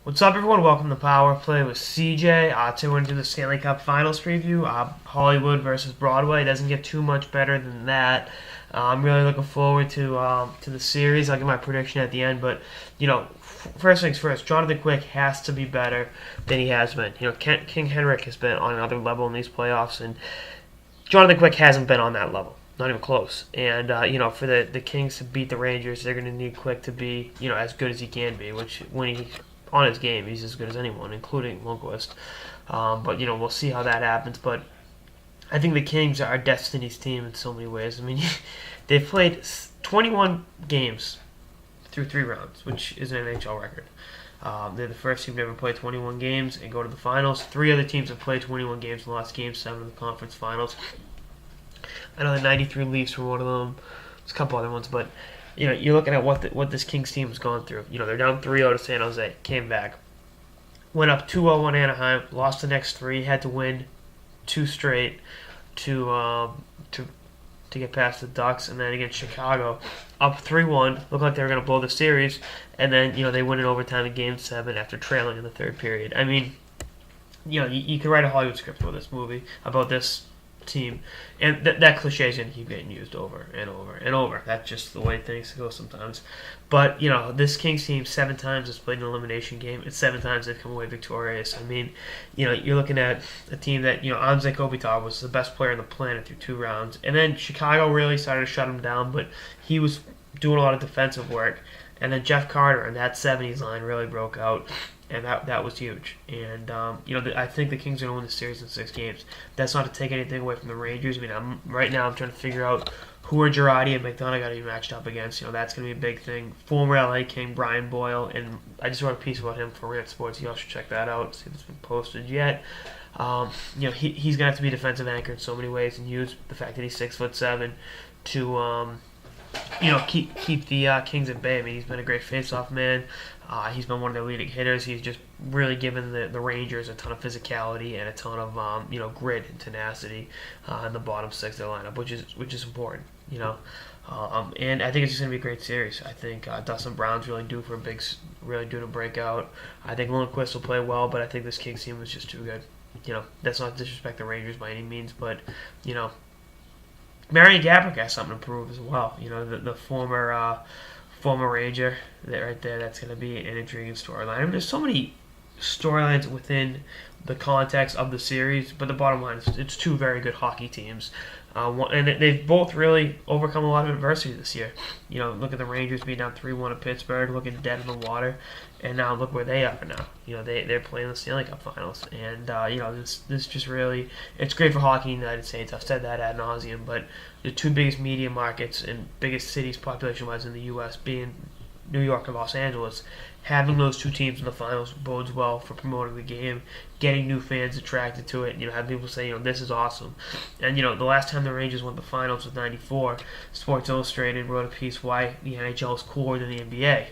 What's up, everyone? Welcome to Power Play with CJ. Today we're going to do the Stanley Cup Finals preview. Hollywood versus Broadway. It doesn't get too much better than that. I'm really looking forward to the series. I'll give my prediction at the end, but first things first. Jonathan Quick has to be better than he has been. King Henrik has been on another level in these playoffs, and Jonathan Quick hasn't been on that level. Not even close. And for the Kings to beat the Rangers, they're going to need Quick to be as good as he can be. Which when he on his game, he's as good as anyone, including Lundqvist. But we'll see how that happens. But I think the Kings are Destiny's team in so many ways. I mean, they've played 21 games through 3 rounds, which is an NHL record. They're the first team to ever play 21 games and go to the finals. 3 other teams have played 21 games and lost Game 7 of the conference finals. I know the 93 Leafs were one of them. There's a couple other ones, but you're looking at what this Kings team has gone through. They're down 3-0 to San Jose, came back, went up 2-0 on Anaheim, lost the next 3, had to win 2 straight to get past the Ducks, and then against Chicago, up 3-1, looked like they were going to blow the series, and then they win in overtime in Game 7 after trailing in the third period. I mean, you could write a Hollywood script for this movie about this team, and that cliche is going to keep getting used over and over and over. That's just the way things go sometimes. But this Kings team 7 times has played an elimination game, and 7 times they've come away victorious. I mean, you're looking at a team that Andrzej Kopitar was the best player on the planet through 2 rounds, and then Chicago really started to shut him down, but he was doing a lot of defensive work, and then Jeff Carter and that 70s line really broke out. And that was huge. And, I think the Kings are going to win the series in 6 games. That's not to take anything away from the Rangers. I mean, right now I'm trying to figure out who are Girardi and McDonough got to be matched up against. That's going to be a big thing. Former LA King Brian Boyle, and I just wrote a piece about him for Rant Sports. You all should check that out, see if it's been posted yet. He's going to have to be a defensive anchor in so many ways and use the fact that he's 6'7" to keep the Kings at bay. I mean, he's been a great faceoff man. He's been one of their leading hitters. He's just really given the Rangers a ton of physicality and a ton of grit and tenacity in the bottom 6 of their lineup, which is important. And I think it's just gonna be a great series. I think Dustin Brown's really due to break out. I think Lundqvist will play well, but I think this Kings team is just too good. That's not to disrespect the Rangers by any means, but Marian Gaborik has something to prove as well. The former Ranger right there. That's going to be an intriguing storyline. I mean, there's so many storylines within the context of the series, but the bottom line is it's 2 very good hockey teams. And they've both really overcome a lot of adversity this year. Look at the Rangers being down 3-1 at Pittsburgh, looking dead in the water, and now look where they are now. They're playing the Stanley Cup Finals, and this just really, it's great for hockey in the United States. I've said that ad nauseum, but the 2 biggest media markets and biggest cities population-wise in the U.S. being New York and Los Angeles, having those 2 teams in the finals bodes well for promoting the game, getting new fans attracted to it. Having people say, this is awesome. And the last time the Rangers went to the finals was '94. Sports Illustrated wrote a piece why the NHL is cooler than the NBA.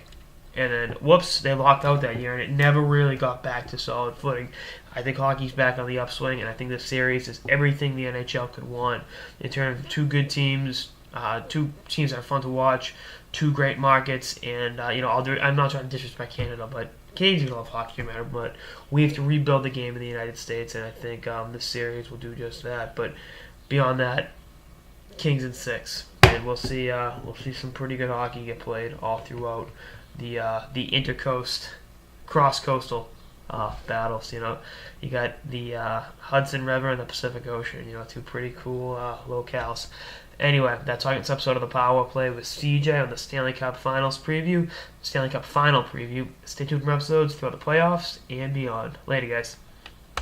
And then, whoops, they locked out that year, and it never really got back to solid footing. I think hockey's back on the upswing, and I think this series is everything the NHL could want in terms of 2 good teams, 2 teams that are fun to watch, 2 great markets, and I'm not trying to disrespect Canada, but Canadians love hockey no matter what. We have to rebuild the game in the United States, and I think this series will do just that. But beyond that, Kings in 6, and we'll see some pretty good hockey get played all throughout the intercoast, cross-coastal battles. You got the Hudson River and the Pacific Ocean. 2 pretty cool locales. Anyway, that's our episode of the Power Play with CJ on the Stanley Cup Finals preview, Stanley Cup Final preview. Stay tuned for episodes throughout the playoffs and beyond. Later, guys.